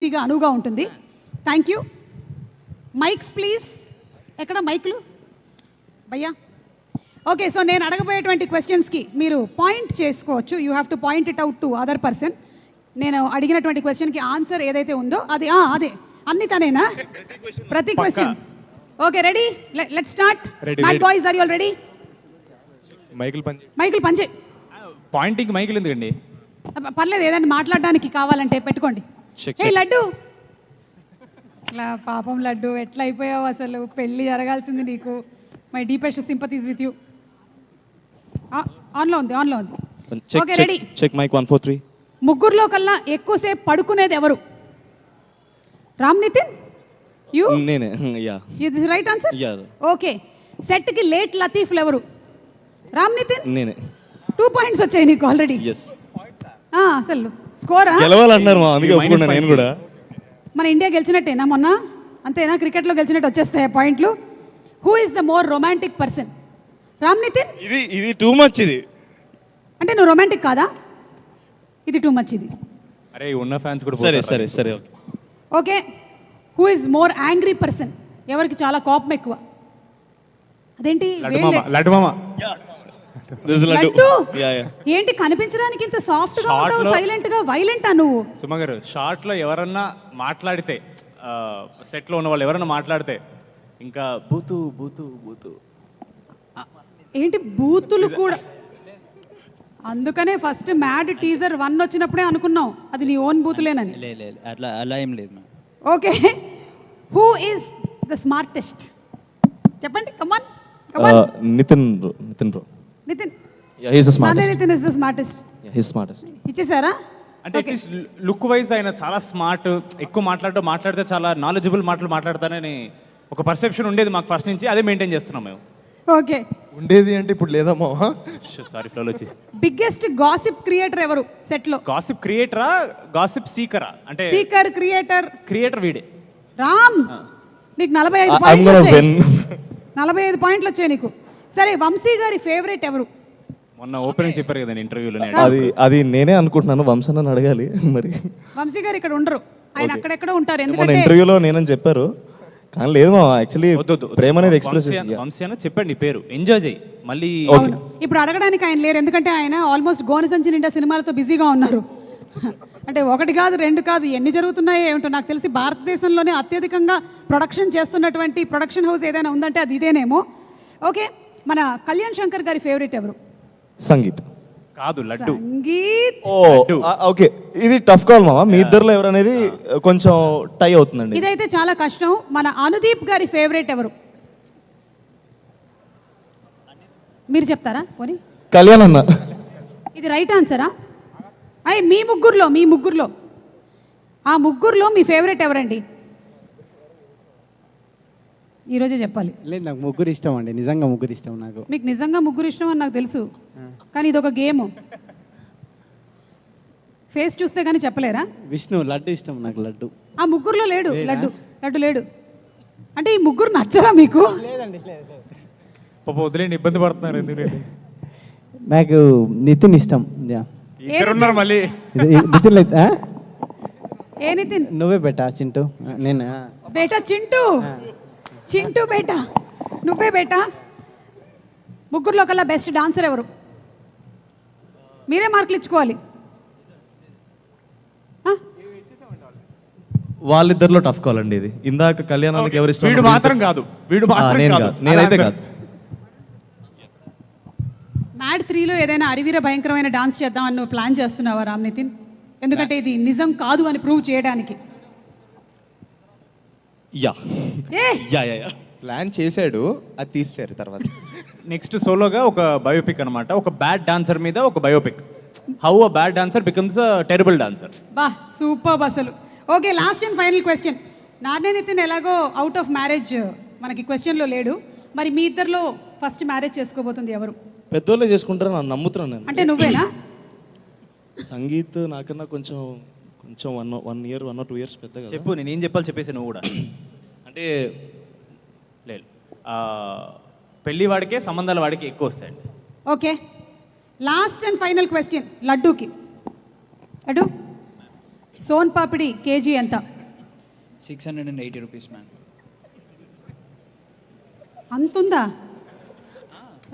ఈజీగా అనువుగా ఉంటుంది. Thank you. Mics please. ఎక్కడ మైక్లు భయ్యా? ఓకే, సో నేను అడగబోయేటువంటి క్వశ్చన్స్కి మీరు పాయింట్ చేసుకోవచ్చు. You have to point it out to other person. నేను అడిగినటువంటి క్వశ్చన్కి ఆన్సర్ ఏదైతే ఉందో అది అదే అన్ని తనేనా? ప్రతి question. Okay, ready? Let's start. Bad boys, are you all ready? మైకులు పంచే. పాయింటింగ్ మైకులు ఎందుకండి? పర్లేదు, ఏదైనా మాట్లాడడానికి కావాలంటే పెట్టుకోండి. ఏ లడ్డు, ఇలా పాపం లడ్డు, ఎట్లా అయిపోయావు అసలు? పెళ్ళి జరగాల్సింది నీకు. My deepest sympathies with you. ఆన్లో ఉంది. Okay, ready? Check mike 1 4 3. ముగ్గురులో కల్లా ఎక్కువసేపు పడుకునేది ఎవరు? రామ్ నితిన్, యూ? నేనే. యా, ఇది రైట్ ఆన్సర్. యా. ఓకే, సెట్కి లేట్ లతీఫ్లు ఎవరు? రామ్ నితిన్. నేనే. 2 పాయింట్స్ వచ్చాయి నీకు ఆల్రెడీ. ఎస్. అసలు స్కోరా? గెలవాలన్నారు మా, అందుకే ఒప్పుకున్నా నేను కూడా. మన ఇండియా గెలిచినట్టేనా మొన్న? అంతేనా? క్రికెట్లో గెలిచినట్టు వచ్చేస్తాయి పాయింట్లు. Who is the more romantic person? Ram Nitin. ఇది టూ మచ్. ఇది అంటే నువ్వు రొమాంటిక్ కాదా? ఇది టూ మచ్. ఇది అరే ఉన్న ఫ్యాన్స్ కూడా సరే సరే సరే. Okay, who is more angry person? ఎవరికి చాలా కోపం ఎక్కువ? అదేంటి? లడ్డు మామ. లడ్డు. ఏంటి కనిపించడానికి ఇంత సాఫ్ట్ గా ఉంటావు, సైలెంట్ గా వైలెంటా నువ్వు? సుమ గారు, షార్ట్ లో ఎవరన్నా మాట్లాడితే, సెట్ లో ఉన్న వాళ్ళు ఎవరన్నా మాట్లాడితే ఇంకా బూతు బూతు బూతు. ఏంటి బూతులు కూడా? అందుకనే ఫస్ట్ మ్యాడ్ టీజర్ 1 వచ్చినప్పుడే అనుకున్నాం అది నీ ఓన్ బూతులేనని. అలా ఏం లేదు. Okay, who is the smartest? చెప్పండి, come on. Nitin bro. Nitin. Yeah, he is the smartest. Nitin is the smartest. Yeah, he is smartest. ఇచ్చేసారా? అంటే అట్లీస్ట్ లుక్ వైజ్ ఆయన చాలా స్మార్ట్, ఎక్కువ మాట్లాడితే చాలా నాలెడ్జబుల్ మాటలు మాట్లాడతానని ఒక పర్సెప్షన్ ఉండేది మాకు ఫస్ట్ నుంచి. అదే మెయింటైన్ చేస్తున్నాం మేము. ఓకే, ఉండేది అంటే ఇప్పుడు లేదమ్మా. సారీ, ఫ్లోలో వచ్చేసి. బిగ్గెస్ట్ గాసిప్ క్రియేటర్ ఎవరు సెట్ లో? గాసిప్ క్రియేటరా, గాసిప్ సీకరా? అంటే సీకర్, క్రియేటర్ వీడే. రామ్, నీకు 45 I'm పాయింట్లు gonna వచ్చాయి. win. 45 పాయింట్లు వచ్చాయి నీకు. సరే, వంశీ గారి ఫేవరెట్ ఎవరు? మొన్న ఓపెనింగ్ చెప్పారు కదండి ఇంటర్వ్యూలో. అది నేనే అనుకుంటున్నాను. వంశన్న అడగాలి మరి. వంశీ గారు ఇక్కడ ఉండరు, ఆయన అక్కడెక్కడ ఉంటారు. మన ఎందుకంటే ఇంటర్వ్యూలో నేనని చెప్పారు, కానీ లేదు మా, యాక్చువల్లీ ప్రేమ అనేది ఎక్స్ప్రెస్. వంశీ అన్న చెప్పండి పేరు, ఎంజాయ్ చేయి మళ్ళీ. అవును, ఇప్పుడు అడగడానికి ఆయన లేరు, ఎందుకంటే ఆయన ఆల్మోస్ట్ గోనసంచి నిండా సినిమాలతో బిజీగా ఉన్నారు. అంటే 1 కాదు 2 కాదు, ఎన్ని జరుగుతున్నాయో ఏమిటో. నాకు తెలిసి భారతదేశంలోనే అత్యధికంగా ప్రొడక్షన్ చేస్తున్నటువంటి ప్రొడక్షన్ హౌస్ ఏదైనా ఉందంటే అది ఇదేనేమో. ఓకే, మన కళ్యాణ్ శంకర్ గారి ఫేవరెట్ ఎవరు? సంగీత్. కాదు, లడ్డు. సంగీత్. ఓకే, ఇది టఫ్ కాల్ మామ. మీ ఇద్దరులో ఎవరనేది కొంచెం టై అవుతుందండి. ఇదైతే చాలా కష్టం. మన అనుదీప్ గారి ఫేవరెట్ ఎవరు? మీరు చెప్తారా పోనీ? కళ్యాణ్ అన్న. ఇది రైట్ ఆన్సరా? మీ ముగ్గురులో ఆ ముగ్గురులో మీ ఫేవరెట్ ఎవరండి? ఈరోజే చెప్పాలి. లేదు, నాకు ముగ్గురు ఇష్టం అండి. నిజంగా ముగ్గురు ఇష్టం నాకు. మీకు నిజంగా ముగ్గురు ఇష్టం అని నాకు తెలుసు, కానీ ఇది ఒక గేమ్. ఫేస్ చూస్తే కానీ చెప్పలేరా? విష్ణు, లడ్డు ఇష్టం నాకు. లడ్డు ఆ ముగ్గురులో లేడు. లడ్డు లేడు. అంటే ఈ ముగ్గురు నచ్చరా మీకు? లేదండి. పాప వదిలేండి, ఇబ్బంది పడుతున్నారు ఎందుకంటే. నాకు నితిన్ ఇష్టం. ఇద్దరున్నారు మళ్ళీ. నితిన్ లేదు. ఏ నితిన్? నువ్వే బెటా చింటూ. నేను బేటా చింటూ బేటా, నువ్వే బేటా. ముగ్గురులో కల్లా బెస్ట్ డాన్సర్ ఎవరు? మీరే మార్కులు ఇచ్చుకోవాలి. వాళ్ళిద్దరిలో టఫ్ కాల్ అండి ఇది. ఇందాక కళ్యాణానికి ఎవరు ఇష్టం? వీడు మాత్రం కాదు. నేనైతే కాదు. మ్యాడ్ 3లో ఏదైనా అరివీర భయంకరమైన డాన్స్ చేద్దామని నువ్వు ప్లాన్ చేస్తున్నావా రామ్ నితిన్? ఎందుకంటే ఇది నిజం కాదు అని ప్రూవ్ చేయడానికి. యా. ప్లాన్ చేశాడు, అది తీసేశారు తర్వాత. నెక్స్ట్ సోలోగా ఒక బయోపిక్ అనమాట. ఒక బ్యాడ్ డాన్సర్ మీద ఒక biopic. How a bad dancer becomes a terrible dancer. బా, సూపర్ అసలు. Okay, last and final question. Narne Nitin ఎలాగో అవుట్ ఆఫ్ మ్యారేజ్ మనకి క్వశ్చన్లో లేడు. మరి మీ ఇద్దరిలో ఫస్ట్ మ్యారేజ్ చేసుకోబోతుంది ఎవరు? పెద్దోళ్ళే చేసుకుంటారు, నన్ను నమ్ముతున్నాను నేను. అంటే నువ్వేనా? సంగీత్ నాకన్నా కొంచెం 1 year 1 or 2 years పెద్దగా. చెప్పు, నేనేం చెప్పాలి చెప్పేసి నువ్వు కూడా. అంటే లేదు, పెళ్లి వాడికే సంబంధాల వాడికి ఎక్కువ వస్తాయండి. Okay, last and final question లడ్డూకి. లడ్డు, సోన్ పాపిడి కేజీ ఎంత? 680 రూపీస్ మ్యామ్. అంతుందా?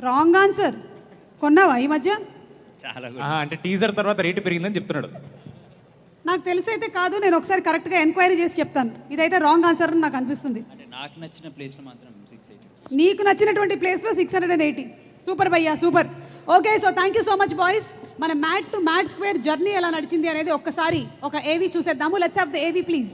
Wrong answer. కొన్నావా ఈ మధ్య? చాలా అంటే టీజర్ తర్వాత రేటు పెరిగిందని చెప్తున్నాడు. నాకు తెలిసైతే కాదు, నేను ఒకసారి కరెక్ట్గా ఎంక్వైరీ చేసి చెప్తాను. ఇదైతే రాంగ్ ఆన్సర్ అని నాకు అనిపిస్తుంది. అంటే నాకు నచ్చిన ప్లేస్లో మాత్రం 680. నీకు నచ్చినటువంటి ప్లేస్లో 680. సూపర్ భయ్యా, super. Okay, so thank you so much boys. మన mat to mat square journey ఎలా నడిచింది అనేది ఒక్కసారి ఒక ఏవీ చూసేద్దాము. Let's have the AV please.